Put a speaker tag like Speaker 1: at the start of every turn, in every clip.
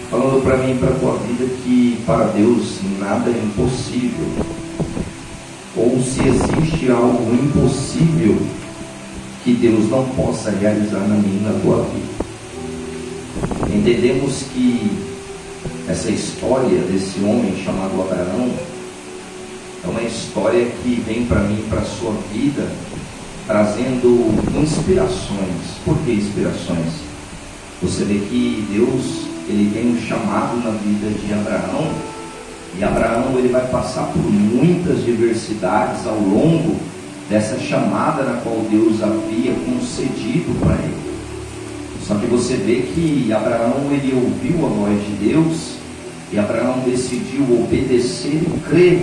Speaker 1: falando para mim e para a tua vida que para Deus nada é impossível, ou se existe algo impossível que Deus não possa realizar na minha e na tua vida. Entendemos que essa história desse homem chamado Abraão é uma história que vem para mim e para a sua vida trazendo inspirações. Por que inspirações? Você vê que Deus, ele tem um chamado na vida de Abraão, e Abraão ele vai passar por muitas diversidades ao longo dessa chamada na qual Deus havia concedido para ele. Só que você vê que Abraão ele ouviu a voz de Deus, e Abraão decidiu obedecer e crer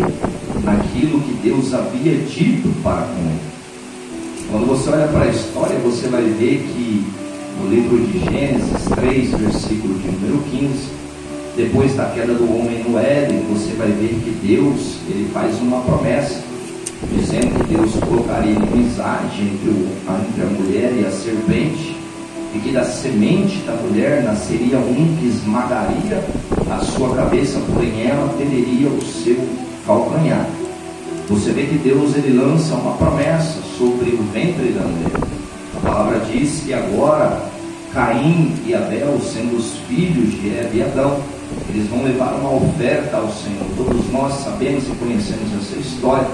Speaker 1: naquilo que Deus havia dito para com ele. Quando você olha para a história, você vai ver que no livro de Gênesis 3, versículo de número 15, depois da queda do homem no Éden, você vai ver que Deus ele faz uma promessa, dizendo que Deus colocaria inimizade entre a mulher e a serpente, e que da semente da mulher nasceria um que esmagaria a sua cabeça, porém ela feriria o seu calcanhar. Você vê que Deus ele lança uma promessa sobre o ventre da mulher. A palavra diz que agora Caim e Abel, sendo os filhos de Eva e Adão, eles vão levar uma oferta ao Senhor. Todos nós sabemos e conhecemos essa história.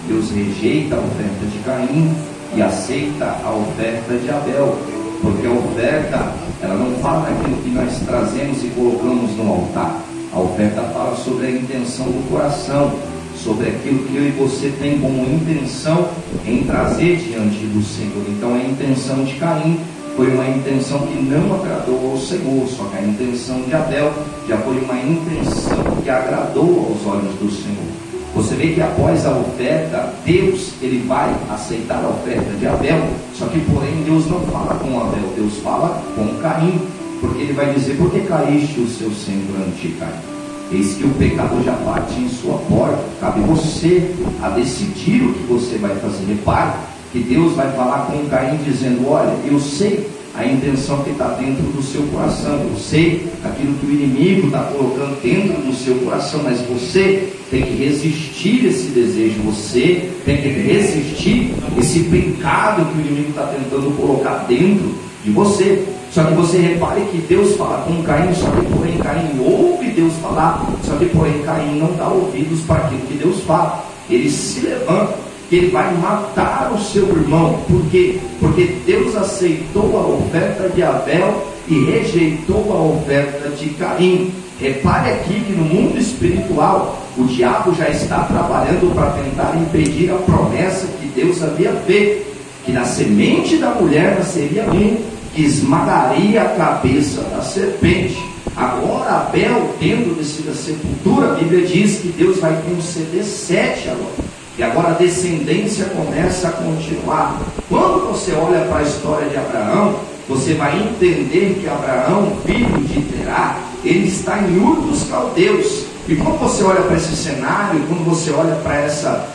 Speaker 1: Deus rejeita a oferta de Caim e aceita a oferta de Abel, porque a oferta ela não fala daquilo que nós trazemos e colocamos no altar. A oferta fala sobre a intenção do coração, sobre aquilo que eu e você tem como intenção em trazer diante do Senhor. Então a intenção de Caim foi uma intenção que não agradou ao Senhor, só que a intenção de Abel já foi uma intenção que agradou aos olhos do Senhor. Você vê que após a oferta, Deus ele vai aceitar a oferta de Abel, só que porém Deus não fala com Abel, Deus fala com Caim, porque ele vai dizer: por que caíste o seu semblante, Caim? Eis que o pecado já bate em sua porta, cabe você a decidir o que você vai fazer. Repare que Deus vai falar com Caim dizendo: olha, eu sei a intenção que está dentro do seu coração, eu sei aquilo que o inimigo está colocando dentro do seu coração, mas você tem que resistir esse desejo, você tem que resistir esse pecado que o inimigo está tentando colocar dentro de você. Só que você repare que Deus fala com Caim, só que porém Caim ouve Deus falar, só que porém Caim não dá ouvidos para aquilo que Deus fala. Ele se levanta, que ele vai matar o seu irmão. Por quê? Porque Deus aceitou a oferta de Abel e rejeitou a oferta de Caim. Repare aqui que no mundo espiritual o diabo já está trabalhando para tentar impedir a promessa que Deus havia feito, que na semente da mulher nasceria um que esmagaria a cabeça da serpente. Agora Abel, tendo descido a sepultura, a Bíblia diz que Deus vai conceder 7 agora. E agora a descendência começa a continuar. Quando você olha para a história de Abraão, você vai entender que Abraão, filho de Terá, ele está em Ur dos Caldeus. E quando você olha para esse cenário, quando você olha para essa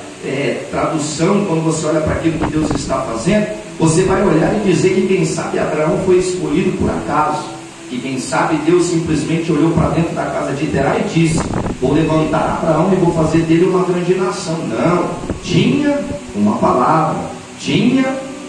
Speaker 1: tradução, quando você olha para aquilo que Deus está fazendo, você vai olhar e dizer que quem sabe Abraão foi escolhido por acaso, que quem sabe Deus simplesmente olhou para dentro da casa de Terá e disse: vou levantar Abraão e vou fazer dele uma grande nação. Não, tinha uma palavra, tinha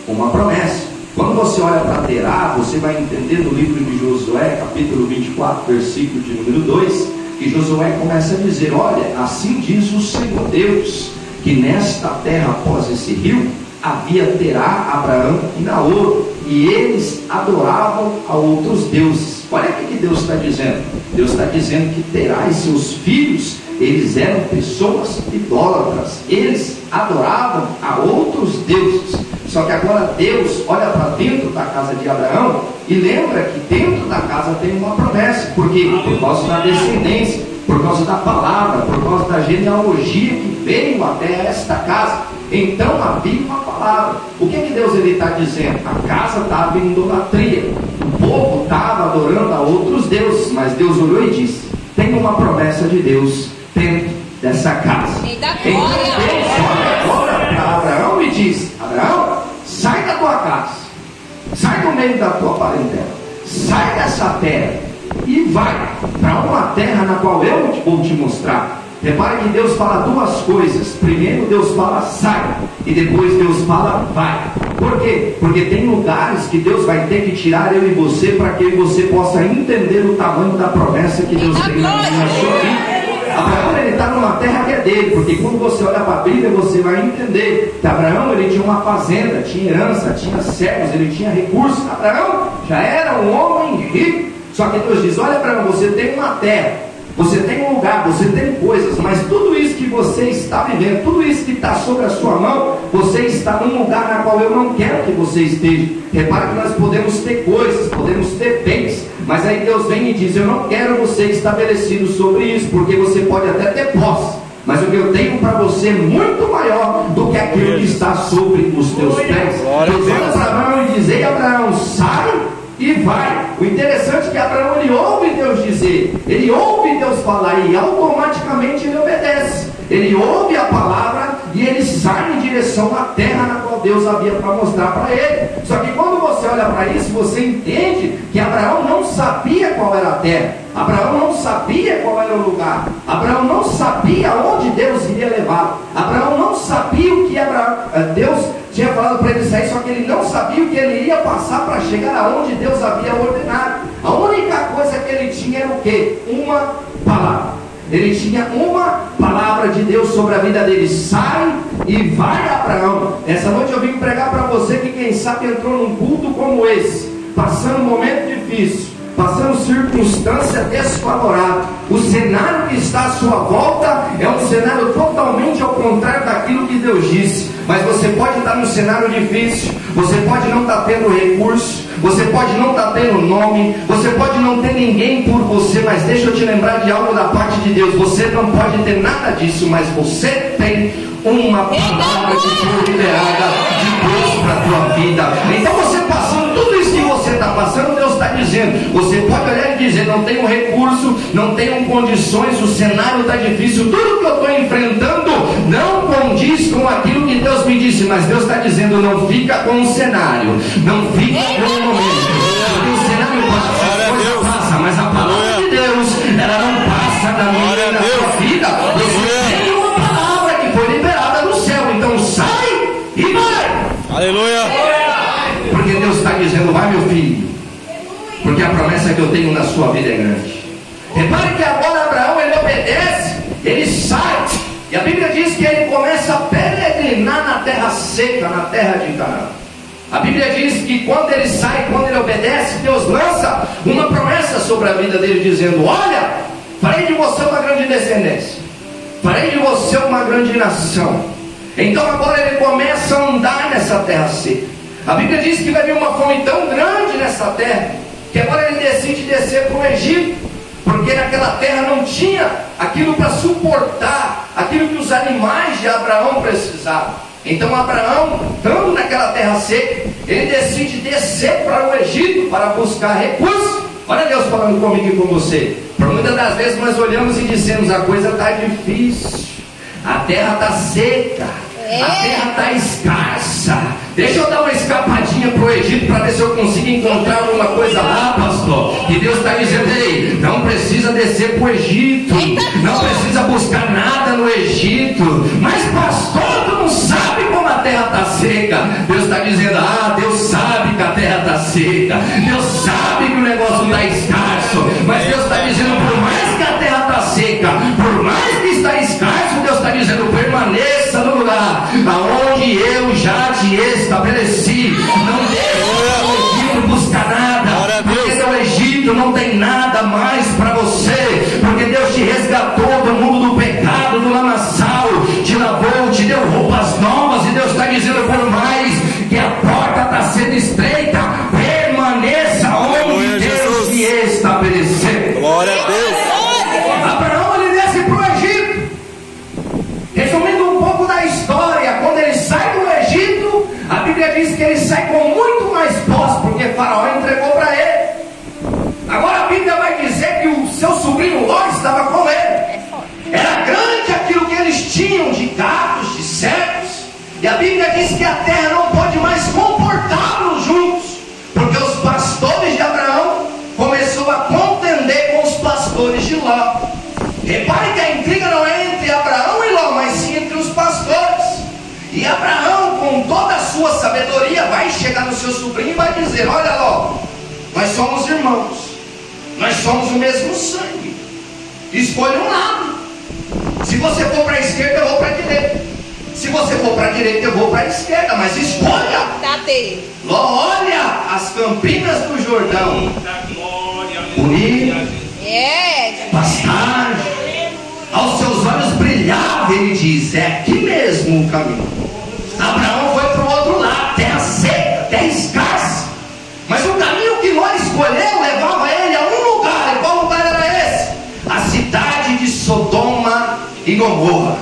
Speaker 1: uma promessa. Quando você olha para Terá, você vai entender no livro de Josué, capítulo 24, versículo de número 2, que Josué começa a dizer: olha, assim diz o Senhor Deus, que nesta terra após esse rio havia Terá, Abraão e Naor, e eles adoravam a outros deuses. Olha o que Deus está dizendo. Deus está dizendo que Terá e seus filhos, eles eram pessoas idólatras, eles adoravam a outros deuses. Só que agora Deus olha para dentro da casa de Abraão e lembra que dentro da casa tem uma promessa. Por quê? Por causa da descendência, por causa da palavra, por causa da genealogia que veio até esta casa. Então havia uma palavra. O que Deus está dizendo? A casa estava em idolatria, o povo estava adorando a outros deuses, mas Deus olhou e disse: tem uma promessa de Deus dentro dessa casa. Então Deus olha agora para Abraão e diz: Abraão, sai da tua casa, sai do meio da tua parentela, sai dessa terra e vai para uma terra na qual eu vou te mostrar. Repare que Deus fala duas coisas. Primeiro Deus fala sai, e depois Deus fala vai. Por quê? Porque tem lugares que Deus vai ter que tirar eu e você, para que eu e você possa entender o tamanho da promessa que Deus tem na minha vida. Abraão, ele está numa terra que é dele, porque quando você olha para a Bíblia, você vai entender que Abraão, ele tinha uma fazenda, tinha herança, tinha servos, ele tinha recursos. Abraão já era um homem rico. Só que Deus diz: olha, Abraão, você tem uma terra, você tem um lugar, você tem coisas, mas tudo isso que você está vivendo, tudo isso que está sobre a sua mão, você está num lugar na qual eu não quero que você esteja. Repara que nós podemos ter coisas, podemos ter bens, mas aí Deus vem e diz: eu não quero você estabelecido sobre isso, porque você pode até ter posse, mas o que eu tenho para você é muito maior do que aquilo que está sobre os teus pés. Deus olha para Abraão e diz: ei, Abraão, sai e vai. O interessante é que Abraão, ele ouve Deus dizer, ele ouve Deus falar, e automaticamente ele obedece. Ele ouve a palavra e ele sai em direção à terra na qual Deus havia para mostrar para ele. Só que quando você olha para isso, você entende que Abraão não sabia qual era a terra, Abraão não sabia qual era o lugar, Abraão não sabia onde Deus iria levar, Abraão não sabia o que Deus tinha falado para ele sair, só que ele não sabia o que ele iria passar para chegar aonde Deus havia ordenado. A única coisa que ele tinha era o quê? Uma palavra. Ele tinha uma palavra de Deus sobre a vida dele: sai e vai, Abraão. Essa noite eu vim pregar para você que quem sabe entrou num culto como esse, passando um momento difícil, passando circunstância desfavorável. O cenário que está à sua volta é um cenário totalmente ao contrário daquilo que Deus disse. Mas você pode estar num cenário difícil, você pode não estar tendo recurso, você pode não estar tendo nome, você pode não ter ninguém por você, mas deixa eu te lembrar de algo da parte de Deus: você não pode ter nada disso, mas você tem uma palavra de Deus liberada de Deus para a tua vida. Então você passando tudo isso que você está passando, Deus está dizendo, você pode olhar e dizer: não tenho recurso, não tenho condições, o cenário está difícil, tudo que eu estou enfrentando não condiz com aquilo que Deus me disse. Mas Deus está dizendo: não fica com o cenário, não fica com o momento, porque o cenário passa, a coisa passa, mas a palavra de Deus, ela não passa da minha e da tua vida. Você tem uma palavra que foi liberada do céu, então sai e vai.
Speaker 2: Aleluia.
Speaker 1: Porque Deus está dizendo: vai, meu filho, porque a promessa que eu tenho na sua vida é grande. Repare que agora Abraão, ele obedece, ele sai, e a Bíblia diz que ele começa a peregrinar na terra seca, na terra de Canaã. A Bíblia diz que quando ele sai, quando ele obedece, Deus lança uma promessa sobre a vida dele, dizendo: olha, farei de você uma grande descendência, farei de você uma grande nação. Então agora ele começa a andar nessa terra seca. A Bíblia diz que vai vir uma fome tão grande nessa terra, que agora ele decide descer para o Egito, porque naquela terra não tinha aquilo para suportar aquilo que os animais de Abraão precisavam. Então Abraão, estando naquela terra seca, ele decide descer para o Egito para buscar recursos. Olha Deus falando comigo e com você. Por muitas das vezes nós olhamos e dizemos: a coisa está difícil, a terra está seca, a terra está escassa. Deixa eu dar uma escapadinha para o Egito para ver se eu consigo encontrar alguma coisa lá, pastor. E Deus está dizendo: ei, não precisa descer para o Egito, não precisa buscar nada no Egito. Mas pastor, tu não sabe como a terra está seca. Deus está dizendo: ah, Deus sabe que a terra está seca, Deus sabe que o negócio está escasso. Mas Deus está dizendo: por mais que a terra está seca, por mais que está escasso, Deus está dizendo: permaneça no lugar aonde eu já te estabeleci. Não deixe o Egito buscar nada, porque no Egito não tem nada mais para você, porque Deus te resgatou do mundo do pecado, do lamaçal, te lavou, te deu roupas novas. E Deus está dizendo: por mais que a porta está sendo estreita, permaneça onde Deus te estabeleceu.
Speaker 2: Glória a Deus.
Speaker 1: Abraão, ele desce para o Egito. Resumindo um pouco da história, quando ele sai do Egito, a Bíblia diz que ele sai com muito mais posse, porque Faraó entregou para ele. Agora a Bíblia vai dizer que o seu sobrinho Ló estava com ele. Era grande aquilo que eles tinham de gados, de servos, e a Bíblia diz que a terra não pode mais comportá-los juntos, porque os pastores de Abraão começou a contender com os pastores de Ló. Repare que a intriga não é entre Abraão e Ló, mas sim entre os pastores. E Abraão, com toda a sua sabedoria, vai chegar no seu sobrinho e vai dizer: olha Ló, nós somos irmãos, nós somos o mesmo sangue, escolha um lado. Se você for para a esquerda, eu vou para a direita. Se você for para a direita, eu vou para a esquerda, mas escolha. Ló olha as campinas do Jordão, bonito, pastagem, aos seus olhos brilhava, ele diz: é aqui mesmo o caminho. Abraão foi para o outro lado, terra seca, terra escassa, mas o caminho que Ló escolheu levava ele a um lugar. E qual lugar era esse? A cidade de Sodoma e Gomorra.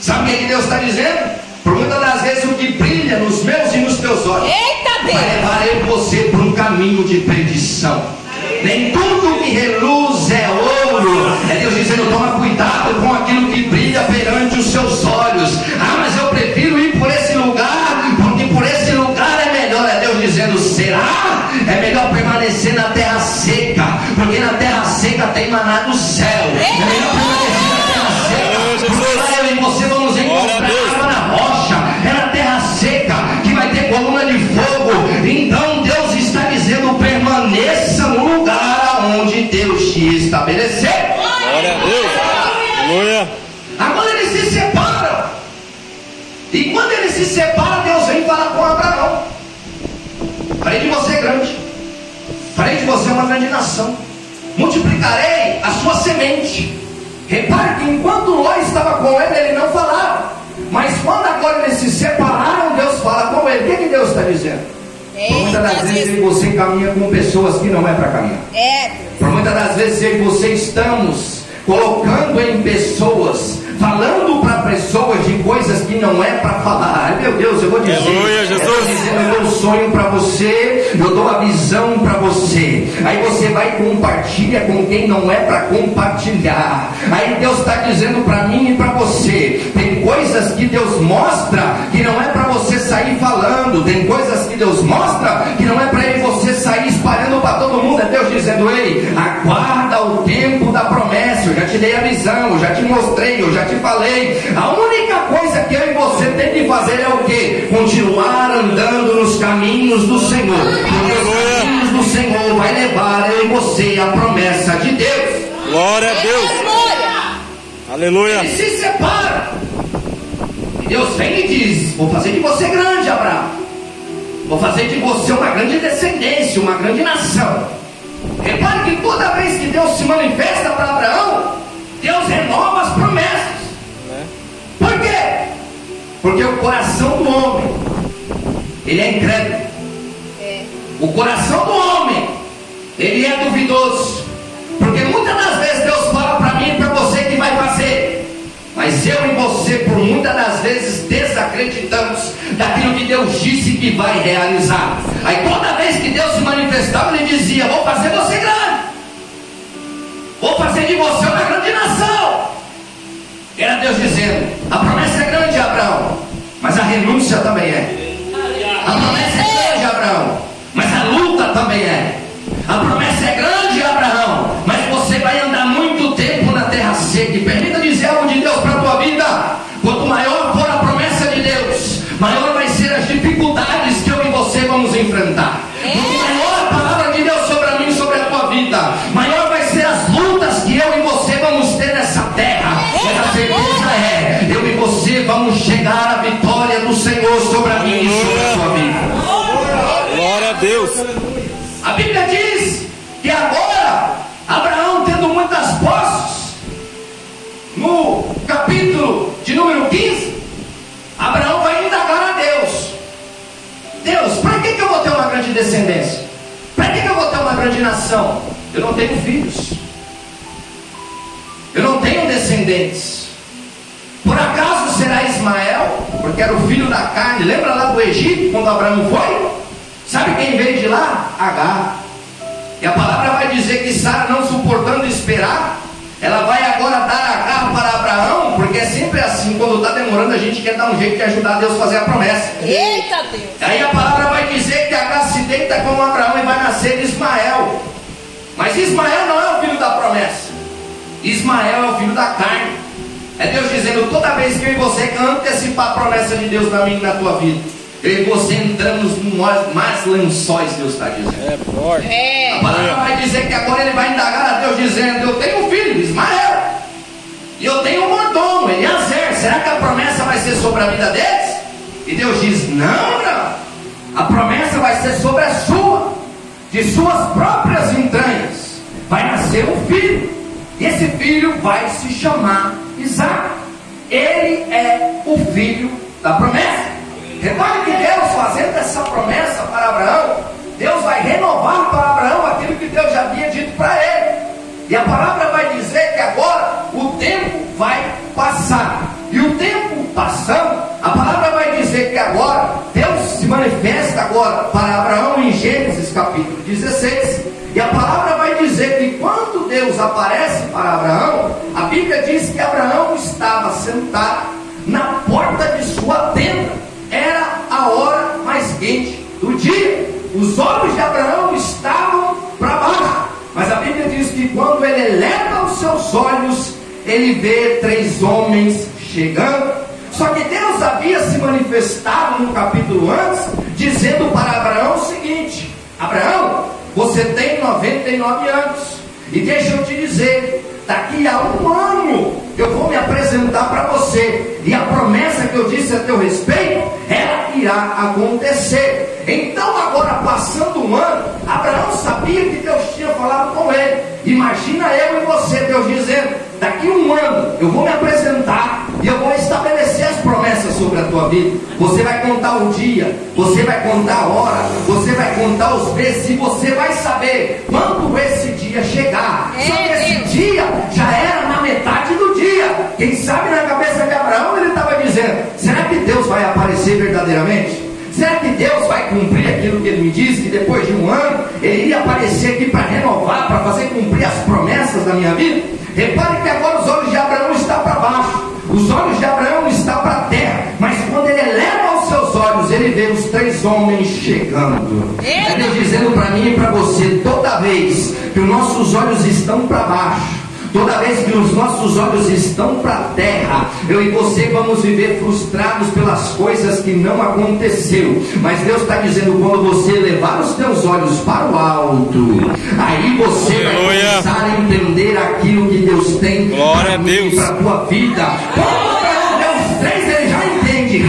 Speaker 1: Sabe o que Deus está dizendo? Por muitas das vezes o que brilha nos meus e nos teus olhos vai levar eu e você para um caminho de perdição. Nem tudo que reluz é ouro. É Deus dizendo: toma cuidado com aquilo que brilha perante os seus olhos. Ah, mas eu prefiro ir por esse lugar, porque por esse lugar é melhor. É Deus dizendo: será? É melhor permanecer na terra seca, porque na terra seca tem maná do céu. É melhor permanecer na terra seca, porque lá eu e você vamos encontrar água na rocha. É na terra seca que vai ter coluna de fogo. Então Deus está dizendo: permaneça no lugar onde Deus te estabeleceu.
Speaker 2: Glória a Deus. Aleluia.
Speaker 1: Agora eles se separam. E quando eles se separam, Deus vem falar com Abraão: farei de você grande, farei de você uma grande nação, multiplicarei a sua semente. Repare que enquanto Ló estava com ele não falava, mas quando agora eles se separaram, Deus fala com ele. O que Deus está dizendo? Por muitas das vezes você caminha com pessoas que não é para caminhar. Por muitas das vezes eu e você estamos colocando em pessoas, falando para pessoas de coisas que não é para falar. Ai meu Deus, eu vou dizer,
Speaker 2: aleluia, Jesus.
Speaker 1: Eu dou um sonho para você, eu dou a visão para você, aí você vai e compartilha com quem não é para compartilhar. Aí Deus está dizendo para mim e para você: tem coisas que Deus mostra que não é para você sair falando, tem coisas que Deus mostra que não é para ele você sair espalhando para todo mundo. É Deus dizendo: ei, aguarda o tempo da promessa. Eu já te dei a visão, eu já te mostrei, eu já te falei. A única coisa que eu e você tem que fazer é o quê? Continuar andando nos caminhos do Senhor, porque os caminhos do Senhor vai levar eu e você a promessa de Deus.
Speaker 2: Glória a Deus. Aleluia.
Speaker 1: Eles se separam. E Deus vem e diz: vou fazer de você grande, Abraão. Vou fazer de você uma grande descendência, uma grande nação. Repare que toda vez que Deus se manifesta para Abraão, Deus renova as promessas. Por quê? Porque o coração do homem, ele é incrédulo. O coração do homem, ele é duvidoso. Porque muitas das vezes Deus fala para mim e para você que vai fazer, mas eu e você por muitas das vezes desacreditamos daquilo que Deus disse que vai realizar. Aí toda vez que Deus se manifestava, ele dizia: vou fazer você grande, vou fazer de você uma grande nação. Era Deus dizendo: a promessa é grande, Abraão, mas a renúncia também é. A promessa é grande, Abraão, mas a luta também é. A promessa é grande, Abraão, mas você vai andar muito tempo na terra seca. E permita dizer algo de Deus para a tua vida: quanto maior for a promessa de Deus, maior vai ser as dificuldades que eu e você vamos enfrentar. Quanto maior a palavra de Deus sobre a mim e sobre a tua vida, maior vai ser as lutas que eu e você vamos ter nessa terra. Mas a certeza é: eu e você vamos chegar à vitória do Senhor sobre a mim e sobre a tua vida.
Speaker 2: Glória a Deus.
Speaker 1: A Bíblia diz que agora Abraão, tendo muitas posses, no capítulo de número 15, Abraão vai indagar a Deus: Deus, para que eu vou ter uma grande descendência? Para que eu vou ter uma grande nação? Eu não tenho filhos, eu não tenho descendentes. Por acaso será Ismael, porque era o filho da carne? Lembra lá do Egito, quando Abraão foi? Sabe quem veio de lá? Agar. E a palavra vai dizer que Sara, não suportando esperar, ela vai agora dar Agar para Abraão, porque é sempre assim: quando está demorando, a gente quer dar um jeito de ajudar Deus a fazer a promessa.
Speaker 3: Eita Deus!
Speaker 1: Aí a palavra vai dizer que Agar se deita com Abraão e vai nascer Ismael. Mas Ismael não é o filho da promessa. filho da carne. É Deus dizendo, toda vez que eu e você antecipar a promessa de Deus na minha e na tua vida, eu e você entramos em mais lençóis, Deus está dizendo. A palavra vai dizer que agora ele vai indagar a Deus dizendo, eu tenho um filho, Ismael, e eu tenho um mordomo, Eliezer. Será que a promessa vai ser sobre a vida deles? E Deus diz, não, a promessa vai ser sobre a sua, de suas próprias entranhas vai nascer um filho, e esse filho vai se chamar Isaac. Ele é o filho da promessa. Repare que Deus, fazendo essa promessa para Abraão, Deus vai renovar para Abraão aquilo que Deus já havia dito para ele. E a palavra vai dizer que agora o tempo vai passar. E o tempo passando, a palavra vai dizer que agora Deus se manifesta agora para Abraão em Gênesis capítulo 16. E a palavra vai dizer que quando Deus aparece para Abraão, a Bíblia diz que Abraão estava sentado na porta de sua tenda. Era a hora mais quente do dia. Os olhos de Abraão estavam para baixo. Mas a Bíblia diz que quando ele eleva os seus olhos, ele vê 3 homens chegando. Só que Deus havia se manifestado no capítulo antes, dizendo para Abraão o seguinte: Abraão, você tem 99 anos, e deixa eu te dizer, daqui a 1 ano eu vou me apresentar para você, e a promessa que eu disse a teu respeito, ela irá acontecer. Então agora, passando 1 ano, Abraão sabia que Deus tinha falado com ele. Imagina eu e você, Deus dizendo, daqui a 1 ano eu vou me apresentar e eu vou estabelecer as promessas sobre a tua vida. Você vai contar o dia, você vai contar a hora, você vai contar os meses, e você vai saber quando esse dia chegar. Só que esse dia já era na metade do dia. Quem sabe na cabeça de Abraão ele estava dizendo, será que Deus vai aparecer verdadeiramente? Será que Deus vai cumprir aquilo que ele me disse, que depois de 1 ano ele iria aparecer aqui para renovar, para fazer cumprir as promessas da minha vida? Repare que agora os olhos de Abraão estão para baixo, os olhos de Abraão estão para a terra, mas quando ele eleva os seus olhos, ele vê os 3 homens chegando. É Deus dizendo para mim e para você, toda vez que os nossos olhos estão para baixo, toda vez que os nossos olhos estão para a terra, eu e você vamos viver frustrados pelas coisas que não aconteceu. Mas Deus está dizendo, quando você levar os teus olhos para o alto, aí você vai começar a entender aquilo que Deus tem para a tua vida. Quando Abraão vê os 3, ele já entende,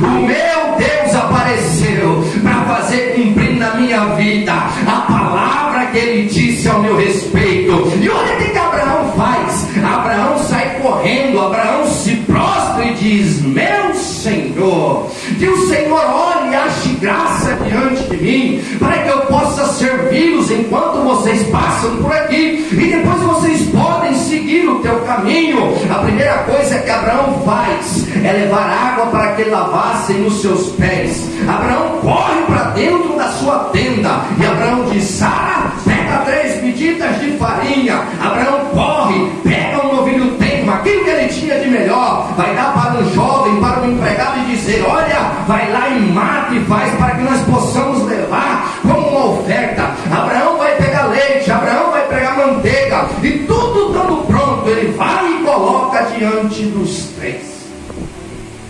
Speaker 1: o meu Deus apareceu para fazer cumprir na minha vida a palavra que ele disse ao meu respeito. E olha o que Abraão faz. Abraão sai correndo, Abraão se prostra e diz, meu Senhor, que o Senhor olhe e ache graça diante de mim, para que eu possa servi-los enquanto vocês passam por aqui, e depois vocês podem seguir o teu caminho. A primeira coisa que Abraão faz é levar água para que lavassem os seus pés. Abraão corre para dentro da sua tenda, e Abraão diz, Sara, pega 3 medidas de farinha. Abraão corre, pega um novilho tenro, aquilo que ele tinha de melhor, vai dar para um jovem, para um empregado, e dizer, olha, vai lá e mata e faz para que nós possamos levar como uma oferta. Abraão vai pegar leite, Abraão vai pegar manteiga, e tudo estando pronto, ele vai e coloca diante dos 3.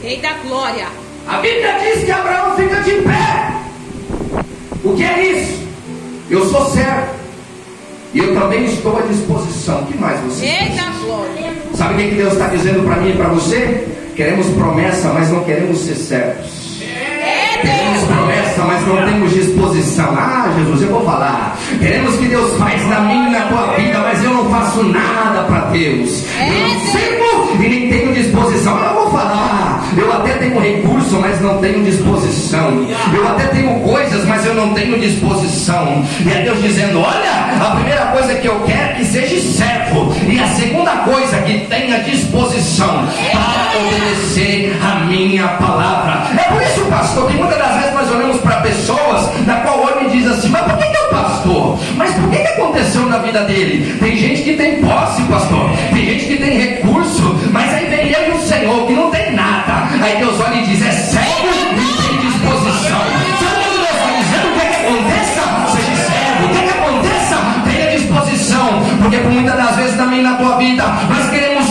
Speaker 3: Eita glória!
Speaker 1: A Bíblia diz que Abraão fica de pé. O que é isso? Eu sou servo, e eu também estou à disposição. O que mais você
Speaker 3: Eita glória!
Speaker 1: Sabe o que Deus está dizendo para mim e para você? Queremos promessa, mas não queremos ser servos. Queremos promessa, mas não temos disposição. Jesus, eu vou falar. Queremos que Deus faz na minha e na tua vida, mas eu não faço nada para Deus. Eu não sirvo e nem tenho disposição. Eu vou falar. Eu até tenho recurso, mas não tenho disposição. Eu até tenho coisas, mas eu não tenho disposição. E é Deus dizendo, olha, a primeira coisa que eu quero é que seja servo, e a segunda coisa, que tenha disposição para obedecer a minha palavra. É por isso, pastor, que muitas das vezes nós olhamos para pessoas na qual o homem diz assim, mas por que é o pastor? Mas por que aconteceu na vida dele? Tem gente que tem posse, pastor, tem gente que tem recurso, mas aí vem ele e o Senhor que não tem nada. Aí Deus olha e diz, é servo e tem disposição. Sabe o que Deus está dizendo? O que aconteça? Seja servo. O que aconteça? Tenha disposição. Porque por muitas das vezes também na tua vida nós queremos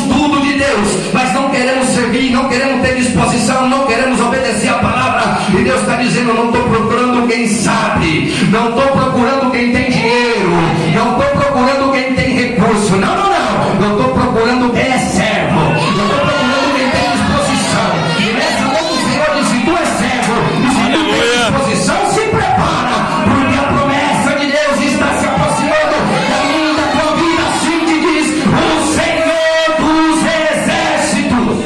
Speaker 1: servir, não queremos ter disposição, não queremos obedecer a palavra. E Deus está dizendo: eu não estou procurando quem sabe, não estou procurando quem tem dinheiro, não estou procurando quem tem recurso, não. Eu estou procurando quem é servo, eu estou procurando quem tem disposição. E nessa noite o Senhor disse: tu és servo, e se tu tem disposição, se prepara, porque a promessa de Deus está se aproximando da minha e da tua vida. Assim te diz o Senhor dos exércitos.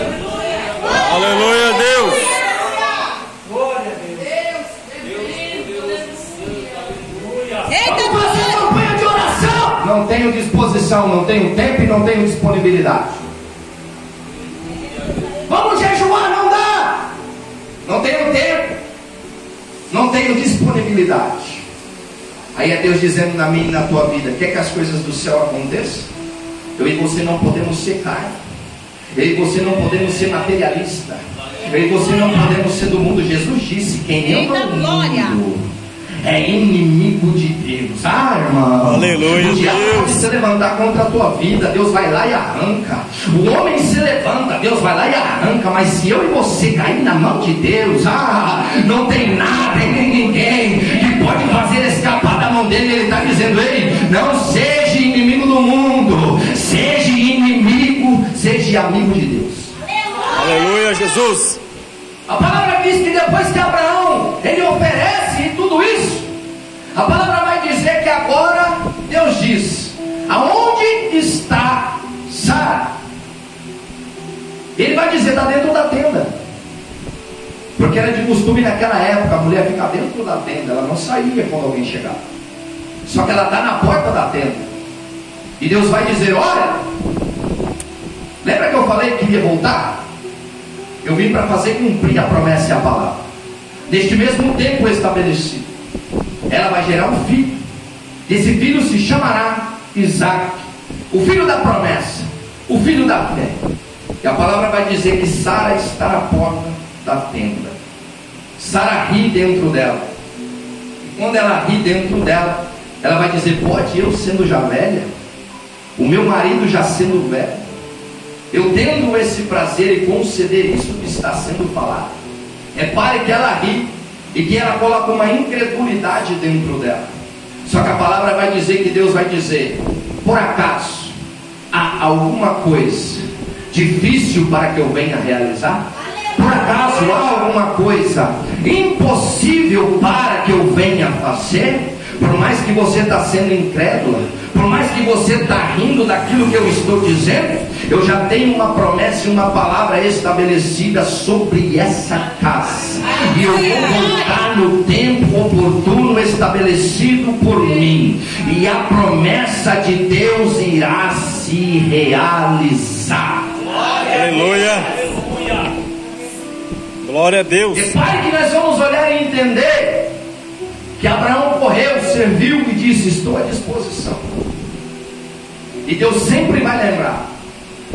Speaker 2: Aleluia, Deus.
Speaker 3: Eita,
Speaker 1: Fazer campanha de oração. Não tenho disposição, não tenho tempo e não tenho disponibilidade. Vamos jejuar, não dá. Não tenho tempo, não tenho disponibilidade. Aí é Deus dizendo na minha e na tua vida: quer que as coisas do céu aconteçam? Eu e você não podemos ser carne, eu e você não podemos ser materialista, eu e você não podemos ser do mundo. Jesus disse: quem ama o mundo é inimigo de Deus. Irmão,
Speaker 2: aleluia,
Speaker 1: o diabo
Speaker 2: Deus.
Speaker 1: pode se levantar contra a tua vida, Deus vai lá e arranca. O homem se levanta, Deus vai lá e arranca. Mas se eu e você cair na mão de Deus, não tem nada e nem ninguém que pode fazer escapar da mão dele. Ele está dizendo: ei, não seja inimigo do mundo, seja inimigo, seja amigo de Deus.
Speaker 2: Aleluia, Jesus.
Speaker 1: A palavra diz que depois que Abraão ele oferece tudo isso, a palavra vai dizer que agora Deus diz: aonde está Sara? Ele vai dizer: está dentro da tenda, porque era de costume naquela época a mulher ficar dentro da tenda, ela não saía quando alguém chegava, só que ela está na porta da tenda. E Deus vai dizer: olha, lembra que eu falei que ia voltar? Eu vim para fazer cumprir a promessa e a palavra. Neste mesmo tempo estabelecido, ela vai gerar um filho. Esse filho se chamará Isaac, o filho da promessa, o filho da fé. E a palavra vai dizer que Sara está na porta da tenda. Sara ri dentro dela. E quando ela ri dentro dela, ela vai dizer: pode eu sendo já velha, o meu marido já sendo velho, eu tendo esse prazer e conceder isso que está sendo falado? Repare que ela ri e que ela coloca uma incredulidade dentro dela. Só que a palavra vai dizer que Deus vai dizer: por acaso há alguma coisa difícil para que eu venha realizar? Por acaso há alguma coisa impossível para que eu venha fazer? Por mais que você está sendo incrédula, por mais que você está rindo daquilo que eu estou dizendo, eu já tenho uma promessa e uma palavra estabelecida sobre essa casa, e eu vou voltar no tempo oportuno estabelecido por mim, e a promessa de Deus irá se realizar.
Speaker 2: Aleluia. Glória a Deus.
Speaker 1: Repare que nós vamos olhar e entender que Abraão correu, serviu e disse: estou à disposição. E Deus sempre vai lembrar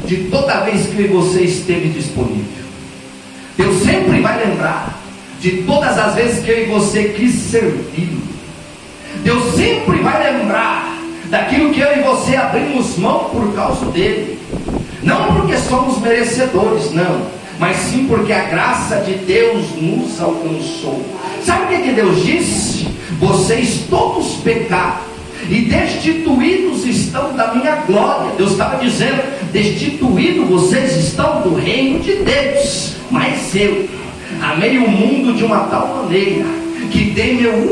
Speaker 1: de toda vez que você esteve disponível. Deus sempre vai lembrar de todas as vezes que eu e você quis servir. Deus sempre vai lembrar daquilo que eu e você abrimos mão por causa dele. Não porque somos merecedores, não, mas sim porque a graça de Deus nos alcançou. Sabe o que Deus disse? Vocês todos pecaram e destituídos estão da minha glória. Deus estava dizendo: destituídos vocês estão do reino de Deus. Mas eu amei o mundo de uma tal maneira que dei meu